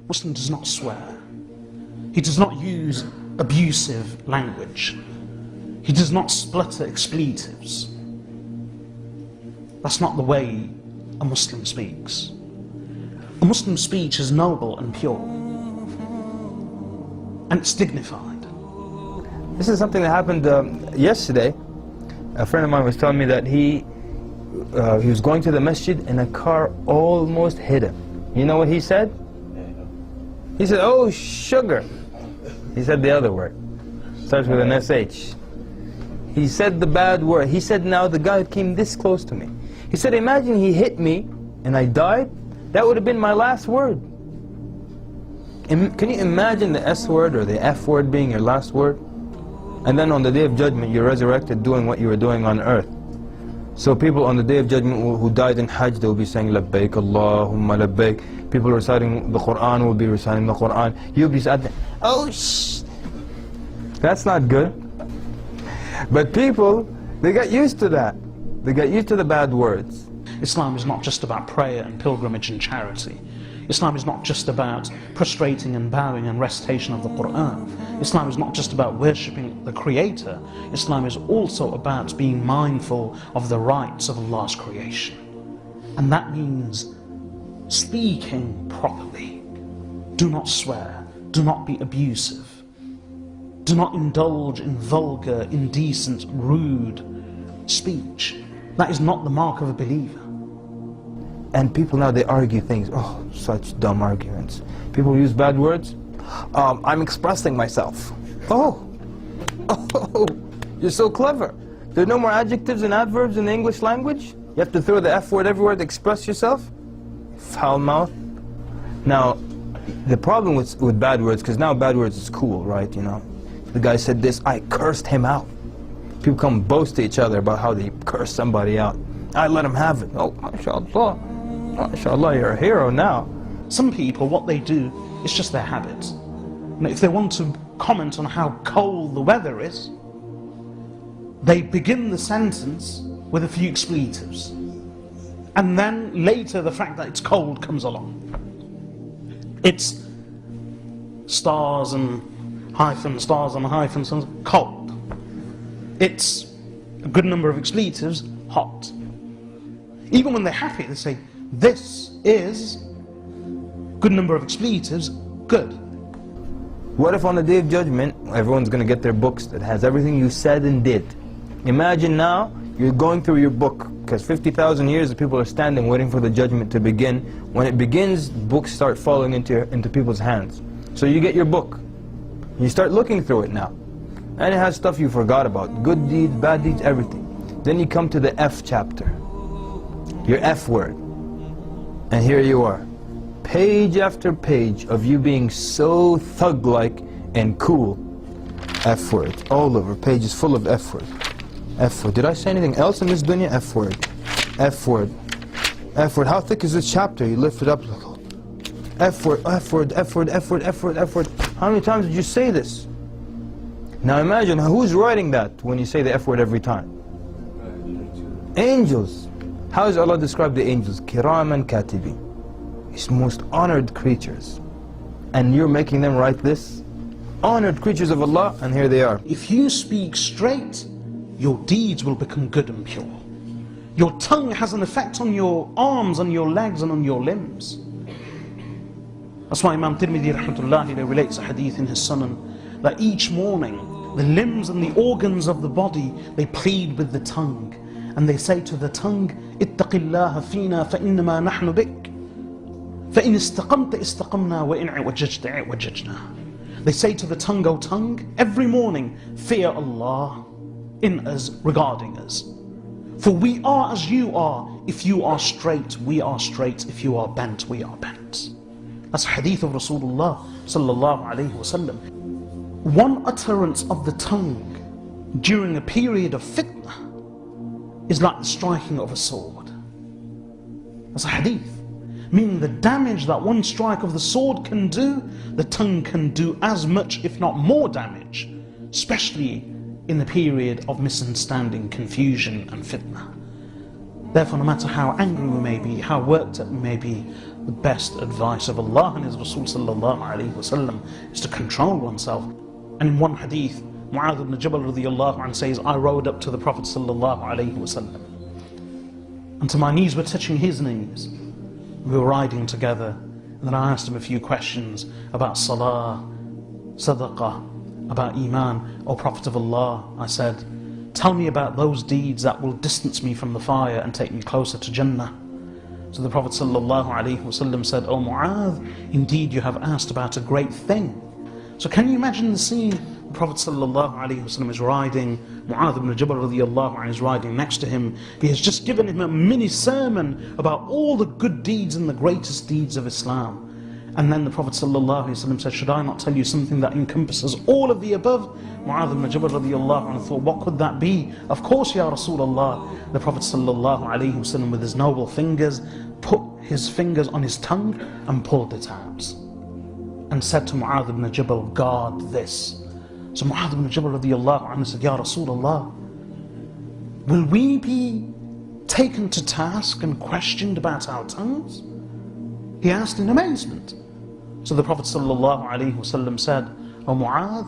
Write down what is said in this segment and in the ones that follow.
Muslim does not swear. He does not use abusive language. He does not splutter expletives. That's not the way a Muslim speaks. A Muslim speech is noble and pure, and it's dignified. This is something that happened yesterday. A friend of mine was telling me that he was going to the masjid and a car almost hit him. You know what he said? He said, "Oh, sugar." He said the other word. Starts with an SH. He said the bad word. He said, now the guy came this close to me. He said, imagine he hit me and I died. That would have been my last word. Can you imagine the S word or the F word being your last word? And then on the Day of Judgment, you're resurrected doing what you were doing on earth. So people on the Day of Judgment who died in Hajj, they will be saying, Labbaik Allahumma Labbaik. People reciting the Quran will be reciting the Quran. You'll be saying, oh shh. That's not good. But people, they got used to that. They got used to the bad words. Islam is not just about prayer and pilgrimage and charity. Islam is not just about prostrating and bowing and recitation of the Quran. Islam is not just about worshipping the Creator. Islam is also about being mindful of the rights of Allah's creation. And that means speaking properly. Do not swear. Do not be abusive. Do not indulge in vulgar, indecent, rude speech. That is not the mark of a believer. And people now, they argue things. Oh, such dumb arguments. People use bad words. I'm expressing myself. Oh, you're so clever. There are no more adjectives and adverbs in the English language? You have to throw the F word everywhere to express yourself? Foul mouth. Now, the problem with bad words, because now bad words is cool, right? You know, the guy said this, I cursed him out. People come boast to each other about how they curse somebody out. I let him have it. Oh, mashallah. MashaAllah, you're a hero now. Some people, what they do is just their habit. And if they want to comment on how cold the weather is, they begin the sentence with a few expletives. And then later the fact that it's cold comes along. It's stars and hyphens, cold. It's a good number of expletives, hot. Even when they're happy, they say, this is good number of expletives, good. What if on the Day of Judgment, everyone's going to get their books that has everything you said and did? Imagine now, you're going through your book, because 50,000 years the people are standing waiting for the judgment to begin. When it begins, books start falling into people's hands. So you get your book, you start looking through it now. And it has stuff you forgot about, good deeds, bad deeds, everything. Then you come to the F chapter, your F word. And here you are, page after page of you being so thug-like and cool. F word, all over, pages full of F word. F word, did I say anything else in this dunya? F word, F word, F word. How thick is this chapter? You lift it up, F word, F word, F word, F word, F word, F word. How many times did you say this? Now imagine, who's writing that when you say the F word every time? Angels. How does Allah describe the angels? Kiraman katibi. It's most honored creatures. And you're making them write this? Honored creatures of Allah, and here they are. If you speak straight, your deeds will become good and pure. Your tongue has an effect on your arms, on your legs, and on your limbs. That's why Imam Tirmidhi rahmatullahi relates a hadith in his Sunan that each morning the limbs and the organs of the body, they plead with the tongue. And they say to the tongue, اتق الله فينا فإنما نحن بك فإن استقمت استقمنا وإن عوججت عوججنا. They say to the tongue, O tongue, every morning, fear Allah in us, regarding us. For we are as you are. If you are straight, we are straight. If you are bent, we are bent. That's a hadith of Rasulullah sallallahu alayhi wa sallam. One utterance of the tongue during a period of fitnah is like the striking of a sword. That's a hadith. Meaning the damage that one strike of the sword can do, the tongue can do as much, if not more damage, especially in the period of misunderstanding, confusion and fitnah. Therefore, no matter how angry we may be, how worked up we may be, the best advice of Allah and His Rasul sallallahu alayhi wasallam is to control oneself. And in one hadith, Mu'adh ibn Jabal radiyallahu anhu says, I rode up to the Prophet sallallahu alayhi wasallam, and to my knees were touching his knees. We were riding together, and then I asked him a few questions about salah, sadaqah, about iman. O Prophet of Allah, I said, tell me about those deeds that will distance me from the fire and take me closer to Jannah. So the Prophet ﷺ said, O Mu'adh, indeed you have asked about a great thing. So can you imagine the scene? The Prophet ﷺ is riding, Mu'adh ibn Jabal radiyallahu anhu is riding next to him. He has just given him a mini sermon about all the good deeds and the greatest deeds of Islam. And then the Prophet ﷺ said, should I not tell you something that encompasses all of the above? Mu'adh ibn Jabal radiyallahu anhu thought, what could that be? Of course, Ya Rasulullah. The Prophet ﷺ with his noble fingers put his fingers on his tongue and pulled it out, and said to Mu'adh ibn Jabal, guard this. So Mu'adh ibn Jabal radiyallahu anhu said, Ya Rasulullah, will we be taken to task and questioned about our tongues? He asked in amazement. So the Prophet ﷺ said, O Mu'adh,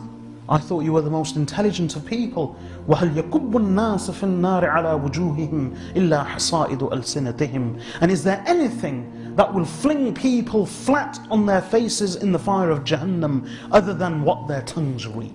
I thought you were the most intelligent of people. وَهَلْ يَكُبُّ النَّاسَ فِي النَّارِ عَلَى وُجُوهِهِمْ إِلَّا حَصَائِدُ أَلْسِنَتِهِمْ. And is there anything that will fling people flat on their faces in the fire of Jahannam other than what their tongues reach?